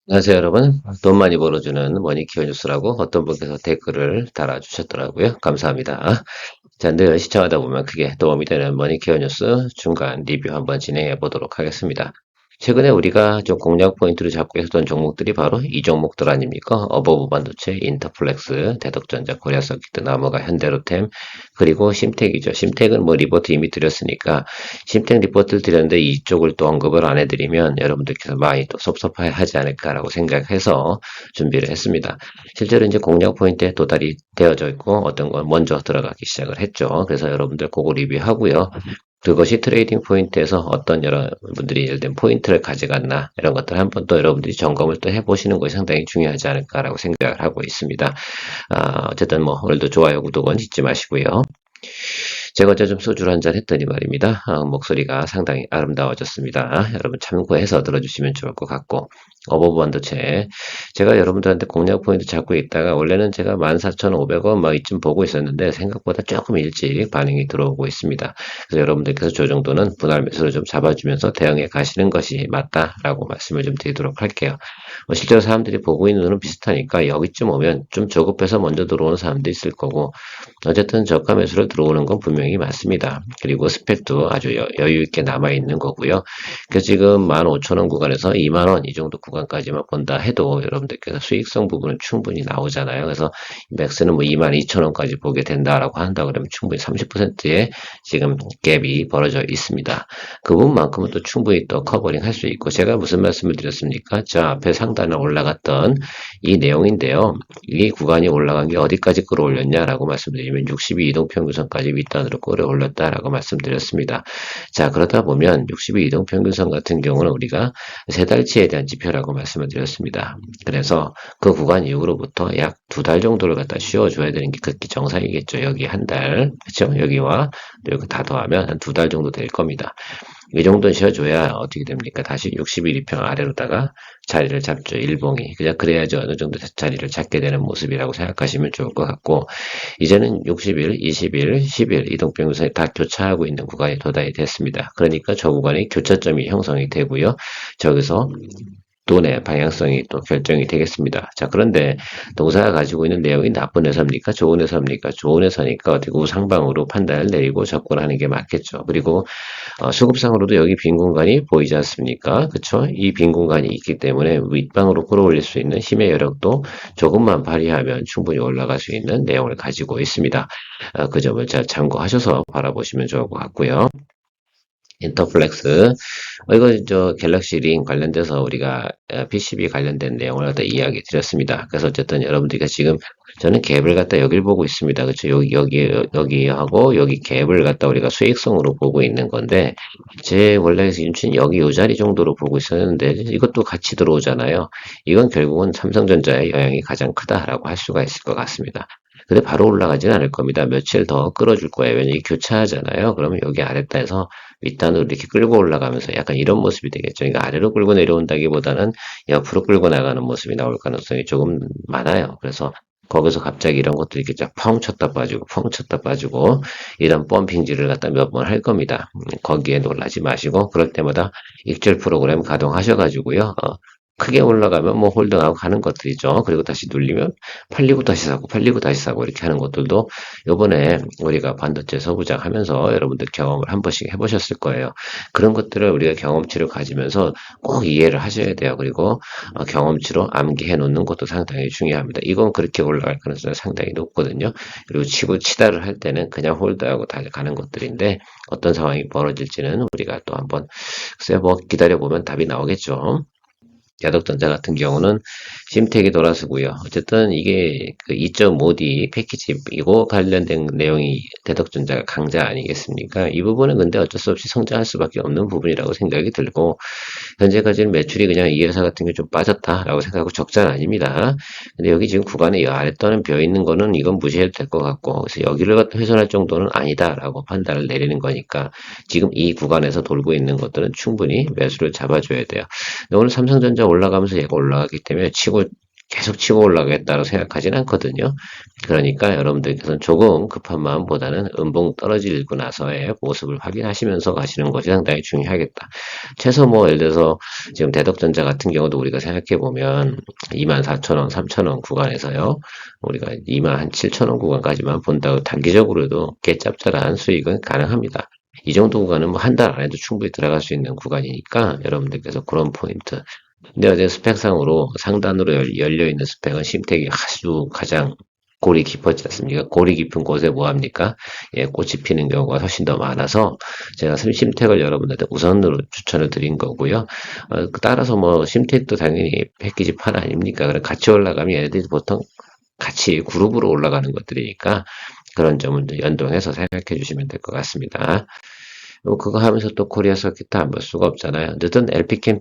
안녕하세요, 여러분. 돈 많이 벌어주는 머니키어 뉴스라고 어떤 분께서 댓글을 달아주셨더라고요. 감사합니다. 자, 늘 시청하다 보면 크게 도움이 되는 머니케어 뉴스 중간 리뷰 한번 진행해 보도록 하겠습니다. 최근에 우리가 좀 공략 포인트를 잡고 했던 종목들이 바로 이 종목들 아닙니까? 어버브 반도체, 인터플렉스, 대덕전자, 코리아서키트, 나무가, 현대로템, 그리고 심텍이죠. 심텍은 뭐 리포트 이미 드렸으니까 심텍 리포트를 드렸는데 이쪽을 또 언급을 안 해드리면 여러분들께서 많이 또 섭섭해하지 않을까라고 생각해서 준비를 했습니다. 실제로 이제 공략 포인트에 도달이 되어져 있고 어떤 건 먼저 들어가기 시작을 했죠. 그래서 여러분들 그거 리뷰하고요. 그것이 트레이딩 포인트에서 어떤 여러분들이 예를 들면 포인트를 가져갔나 이런 것들 한번 또 여러분들이 점검을 또 해보시는 것이 상당히 중요하지 않을까라고 생각을 하고 있습니다. 어쨌든 뭐 오늘도 좋아요, 구독은 잊지 마시고요. 제가 어제 좀 소주를 한잔 했더니 말입니다. 목소리가 상당히 아름다워졌습니다. 여러분 참고해서 들어주시면 좋을 것 같고 어버브 반도체 제가 여러분들한테 공략 포인트 잡고 있다가 원래는 제가 14,500원 막 이쯤 보고 있었는데 생각보다 조금 일찍 반응이 들어오고 있습니다. 그래서 여러분들께서 저 정도는 분할 매수를 좀 잡아주면서 대응해 가시는 것이 맞다라고 말씀을 좀 드리도록 할게요. 실제로 사람들이 보고 있는 눈은 비슷하니까 여기쯤 오면 좀 조급해서 먼저 들어오는 사람도 있을 거고 어쨌든 저가 매수로 들어오는 건 분명히 맞습니다. 그리고 스펙도 아주 여유 있게 남아 있는 거고요. 그래서 지금 15,000원 구간에서 20,000원 이 정도 구간까지만 본다 해도 여러분들께서 수익성 부분은 충분히 나오잖아요. 그래서 맥스는 뭐 22,000원까지 보게 된다라고 한다 그러면 충분히 30%의 지금 갭이 벌어져 있습니다. 그 부분만큼은 또 충분히 또 커버링 할 수 있고 제가 무슨 말씀을 드렸습니까? 저 앞에 상단에 올라갔던 이 내용인데요. 이 구간이 올라간 게 어디까지 끌어올렸냐라고 말씀드리면 62 이동평균선까지 윗단으로 끌어올렸다라고 말씀드렸습니다. 자, 그러다 보면 62 이동평균선 같은 경우는 우리가 세 달치에 대한 지표라고 말씀을 드렸습니다. 그래서 그 구간 이후로부터 약 두 달 정도를 갖다 쉬어줘야 되는 게 극히 정상이겠죠. 여기 한 달, 그렇죠? 여기와 여기 다 더하면 한 두 달 정도 될 겁니다. 이 정도는 쉬어줘야 어떻게 됩니까? 다시 61이평 아래로다가 자리를 잡죠. 일봉이. 그냥 그래야지 어느 정도 자리를 잡게 되는 모습이라고 생각하시면 좋을 것 같고 이제는 60일, 20일, 10일 이동평균선이 다 교차하고 있는 구간이 도달이 됐습니다. 그러니까 저 구간이 교차점이 형성이 되고요. 저기서 돈의 방향성이 또 결정이 되겠습니다. 자, 그런데 동사가 가지고 있는 내용이 나쁜 회사입니까? 좋은 회사입니까? 좋은 회사니까 어떻게 우상방으로 판단을 내리고 접근하는 게 맞겠죠. 그리고 수급상으로도 여기 빈 공간이 보이지 않습니까? 그쵸? 이 빈 공간이 있기 때문에 윗방으로 끌어올릴 수 있는 힘의 여력도 조금만 발휘하면 충분히 올라갈 수 있는 내용을 가지고 있습니다. 그 점을 잘 참고하셔서 바라보시면 좋을 것 같고요. 인터플렉스 이거 저 갤럭시 링 관련돼서 우리가 PCB 관련된 내용을 갖다 이야기 드렸습니다. 그래서 어쨌든 여러분들이 지금 저는 갭을 갖다 여기를 보고 있습니다. 그렇죠? 여기하고 여기 갭을 갖다 우리가 수익성으로 보고 있는 건데 제 원래 인춘 여기 요 자리 정도로 보고 있었는데 이것도 같이 들어오잖아요. 이건 결국은 삼성전자의 영향이 가장 크다라고 할 수가 있을 것 같습니다. 근데 바로 올라가지는 않을 겁니다. 며칠 더 끌어줄 거예요. 왜냐면 이게 교차하잖아요. 그러면 여기 아랫단에서 윗단으로 이렇게 끌고 올라가면서 약간 이런 모습이 되겠죠. 그러니까 아래로 끌고 내려온다기보다는 옆으로 끌고 나가는 모습이 나올 가능성이 조금 많아요. 그래서 거기서 갑자기 이런 것들이 이렇게 펑 쳤다 빠지고 펑 쳤다 빠지고 이런 펌핑질을 갖다 몇 번 할 겁니다. 거기에 놀라지 마시고 그럴 때마다 익절 프로그램 가동하셔가지고요. 크게 올라가면 뭐 홀딩하고 가는 것들이죠. 그리고 다시 눌리면 팔리고 다시 사고 팔리고 다시 사고 이렇게 하는 것들도 요번에 우리가 반도체 소부장 하면서 여러분들 경험을 한 번씩 해보셨을 거예요. 그런 것들을 우리가 경험치를 가지면서 꼭 이해를 하셔야 돼요. 그리고 경험치로 암기해 놓는 것도 상당히 중요합니다. 이건 그렇게 올라갈 가능성이 상당히 높거든요. 그리고 치고 치다를 할 때는 그냥 홀드하고 달려가는 것들인데 어떤 상황이 벌어질지는 우리가 또 한번 글쎄 뭐 기다려보면 답이 나오겠죠. 야독전자 같은 경우는 심택이 돌아서고요. 어쨌든 이게 그 2.5D 패키지 이거 관련된 내용이 대덕전자가 강자 아니겠습니까? 이 부분은 근데 어쩔 수 없이 성장할 수밖에 없는 부분이라고 생각이 들고 현재까지는 매출이 그냥 이 회사 같은 게 좀 빠졌다라고 생각하고 적자는 아닙니다. 근데 여기 지금 구간에 이 아랫단은 비어 있는 거는 이건 무시해도 될 것 같고 그래서 여기를 갖다 훼손할 정도는 아니다라고 판단을 내리는 거니까 지금 이 구간에서 돌고 있는 것들은 충분히 매수를 잡아줘야 돼요. 오늘 삼성전자 올라가면서 얘가 올라가기 때문에 치고 계속 치고 올라가겠다고 생각하진 않거든요. 그러니까 여러분들께서는 조금 급한 마음보다는 음봉 떨어지고 나서의 모습을 확인하시면서 가시는 것이 상당히 중요하겠다. 최소 뭐 예를 들어서 지금 대덕전자 같은 경우도 우리가 생각해 보면 24,000원, 3,000원 구간에서요. 우리가 27,000원 구간까지만 본다고 단기적으로도 꽤 짭짤한 수익은 가능합니다. 이 정도 구간은 뭐 한 달 안에도 충분히 들어갈 수 있는 구간이니까 여러분들께서 그런 포인트. 근데 어제 스펙상으로 상단으로 열려 있는 스펙은 심택이 아주 가장 골이 깊었지 않습니까? 골이 깊은 곳에 뭐 합니까? 예, 꽃이 피는 경우가 훨씬 더 많아서 제가 심택을 여러분들한테 우선으로 추천을 드린 거고요. 따라서 뭐 심택도 당연히 패키지 판 아닙니까? 그럼 같이 올라가면 얘네들이 보통 같이 그룹으로 올라가는 것들이니까 그런 점을 연동해서 생각해 주시면 될 것 같습니다. 그거 하면서 또 코리아 서킷 안 볼 수가 없잖아요. 어쨌든 LP캠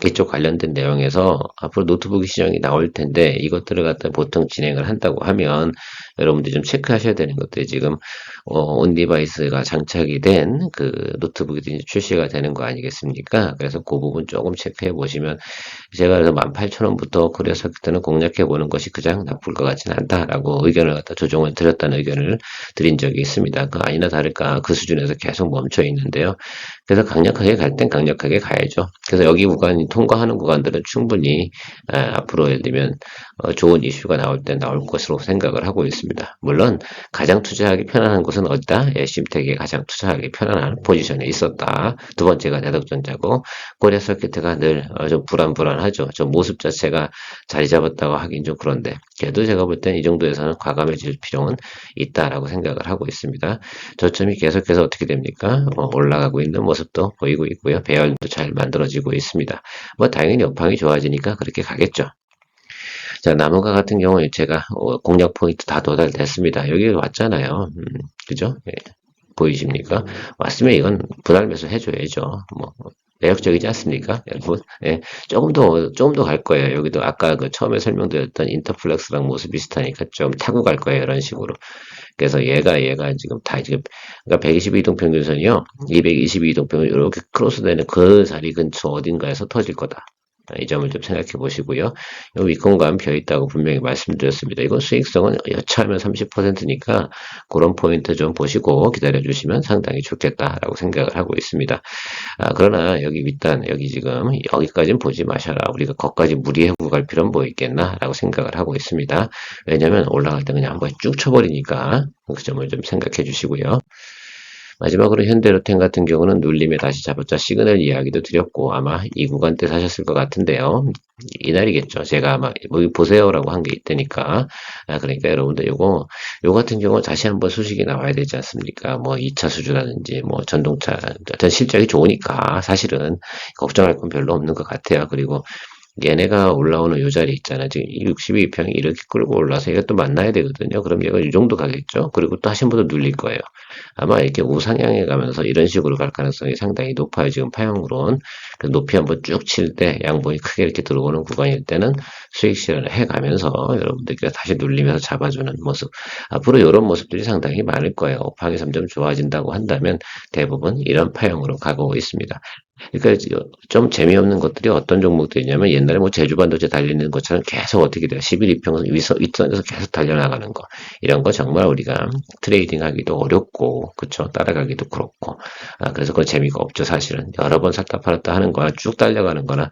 이쪽 관련된 내용에서 앞으로 노트북 시장이 나올 텐데 이것들을 갖다 보통 진행을 한다고 하면 여러분들이 좀 체크하셔야 되는 것들이 지금 온 디바이스가 장착이 된 그 노트북이 이제 출시가 되는 거 아니겠습니까? 그래서 그 부분 조금 체크해 보시면 제가 그래서 18,000원부터 코리아 서킷을 공략해 보는 것이 그냥 나쁠 것 같지는 않다라고 의견을 갖다 조정을 드렸다는 의견을 드린 적이 있습니다. 그 아니나 다를까 그 수준에서 계속 멈춰 있는데요. 그래서 강력하게 갈 땐 강력하게 가야죠. 그래서 여기 구간이 통과하는 구간들은 충분히 앞으로 예를 들면 좋은 이슈가 나올 때 나올 것으로 생각을 하고 있습니다. 물론 가장 투자하기 편안한 곳은 어디다? 심택이 가장 투자하기 편안한 포지션에 있었다. 두 번째가 대덕전자고 코리아 서킷가 늘 좀 불안불안하죠. 좀 모습 자체가 자리 잡았다고 하긴 좀 그런데 그래도 제가 볼 땐 이 정도에서는 과감해질 필요는 있다라고 생각을 하고 있습니다. 저점이 계속해서 어떻게 됩니까? 올라가고 있는 모습도 보이고 있고요. 배열도 잘 만들어지고 있습니다. 뭐 당연히 업황이 좋아지니까 그렇게 가겠죠. 자, 나무가 같은 경우에 제가 공략 포인트 다 도달됐습니다. 여기 왔잖아요. 그죠? 예, 보이십니까? 왔으면 이건 분할 매수 해줘야죠. 뭐 매력적이지 않습니까? 여러분, 예, 조금 더 갈 거예요. 여기도 아까 그 처음에 설명드렸던 인터플렉스랑 모습 비슷하니까 좀 타고 갈 거예요. 이런 식으로. 그래서 얘가 지금 다 지금, 그러니까 122이동 평균선이요. 222이동 평균, 이렇게 크로스되는 그 자리 근처 어딘가에서 터질 거다. 이 점을 좀 생각해 보시고요. 윗공간 벼 있다고 분명히 말씀드렸습니다. 이건 수익성은 여차하면 30%니까 그런 포인트 좀 보시고 기다려 주시면 상당히 좋겠다라고 생각을 하고 있습니다. 그러나 여기 윗단 여기 지금 여기까지는 보지 마셔라. 우리가 거기까지 무리하고 갈 필요는 뭐 있겠나라고 생각을 하고 있습니다. 왜냐하면 올라갈 때 그냥 한번 쭉 쳐버리니까 그 점을 좀 생각해 주시고요. 마지막으로 현대로템 같은 경우는 눌림에 다시 잡았자 시그널 이야기도 드렸고 아마 이 구간 때 사셨을 것 같은데요. 이날이겠죠. 제가 아마 여기 보세요라고 한 게 있다니까. 그러니까 여러분들 요 같은 경우 다시 한번 소식이 나와야 되지 않습니까? 뭐 2차 수주라든지 뭐 전동차 전 실적이 좋으니까 사실은 걱정할 건 별로 없는 것 같아요. 그리고 얘네가 올라오는 요 자리 있잖아. 지금 62평이 이렇게 끌고 올라서 얘가 또 만나야 되거든요. 그럼 얘가 이 정도 가겠죠? 그리고 또 다시 한 번 더 눌릴 거예요. 아마 이렇게 우상향해 가면서 이런 식으로 갈 가능성이 상당히 높아요. 지금 파형으로는. 높이 한번 쭉 칠 때 양봉이 크게 이렇게 들어오는 구간일 때는 수익 실현을 해 가면서 여러분들께 다시 눌리면서 잡아주는 모습. 앞으로 이런 모습들이 상당히 많을 거예요. 업황이 점점 좋아진다고 한다면 대부분 이런 파형으로 가고 있습니다. 그러니까 좀 재미없는 것들이 어떤 종목들이냐면 옛날에 뭐 제주반도체 달리는 것처럼 계속 어떻게 돼요? 11이평 윗선에서 계속 달려나가는 거. 이런 거 정말 우리가 트레이딩 하기도 어렵고, 그쵸? 따라가기도 그렇고. 그래서 그건 재미가 없죠, 사실은. 여러 번 샀다 팔았다 하는 거나 쭉 달려가는 거나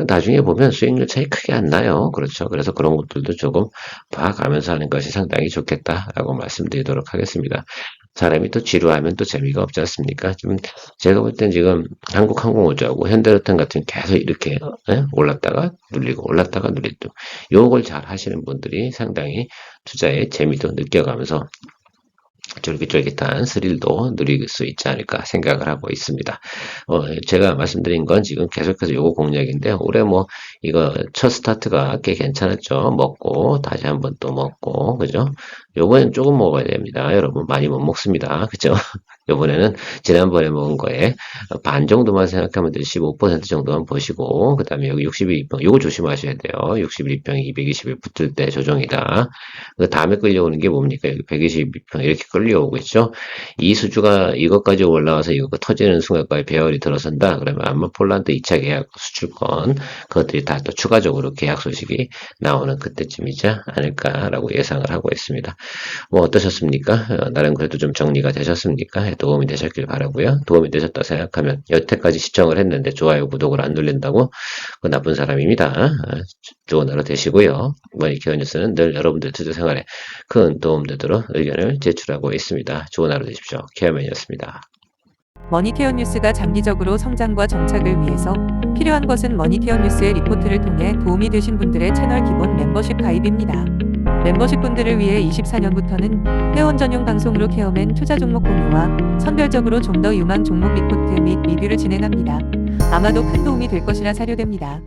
나중에 보면 수익률 차이 크게 안 나요. 그렇죠? 그래서 그런 것들도 조금 봐가면서 하는 것이 상당히 좋겠다라고 말씀드리도록 하겠습니다. 사람이 또 지루하면 또 재미가 없지 않습니까? 좀 제가 볼 땐 지금 한국항공우주하고 현대로템 같은 계속 이렇게 올랐다가 눌리고 올랐다가 눌리고 요걸 잘 하시는 분들이 상당히 투자의 재미도 느껴가면서 쫄깃쫄깃한 스릴도 누릴 수 있지 않을까 생각을 하고 있습니다. 제가 말씀드린 건 지금 계속해서 요거 공략인데 올해 뭐 이거 첫 스타트가 꽤 괜찮았죠. 먹고 다시 한번 또 먹고 그죠? 요번엔 조금 먹어야 됩니다. 여러분 많이 못 먹습니다. 그죠? 이번에는 지난번에 먹은 거에 반 정도만 생각하면 돼요. 15% 정도만 보시고, 그 다음에 여기 61입병, 이거 조심하셔야 돼요. 61입병이 220일 붙을 때 조정이다. 그 다음에 끌려오는 게 뭡니까? 여기 122입병 이렇게 끌려오고 있죠. 이 수주가 이것까지 올라와서 이거 터지는 순간까지 배열이 들어선다. 그러면 아마 폴란드 2차 계약 수출권, 그것들이 다 또 추가적으로 계약 소식이 나오는 그때쯤이지 않을까라고 예상을 하고 있습니다. 뭐 어떠셨습니까? 나름 그래도 좀 정리가 되셨습니까? 도움이 되셨길 바라고요. 도움이 되셨다 생각하면 여태까지 시청을 했는데 좋아요, 구독을 안 눌린다고 그 나쁜 사람입니다. 좋은 하루 되시고요. 머니케어 뉴스는 늘 여러분들 투자 생활에 큰 도움 되도록 의견을 제출하고 있습니다. 좋은 하루 되십시오. 케어맨이었습니다. 머니케어 뉴스가 장기적으로 성장과 정착을 위해서 필요한 것은 머니케어 뉴스의 리포트를 통해 도움이 되신 분들의 채널 기본 멤버십 가입입니다. 멤버십 분들을 위해 24년부터는 회원 전용 방송으로 케어맨 투자 종목 공유와 선별적으로 좀 더 유망 종목 리포트 및 리뷰를 진행합니다. 아마도 큰 도움이 될 것이라 사료됩니다.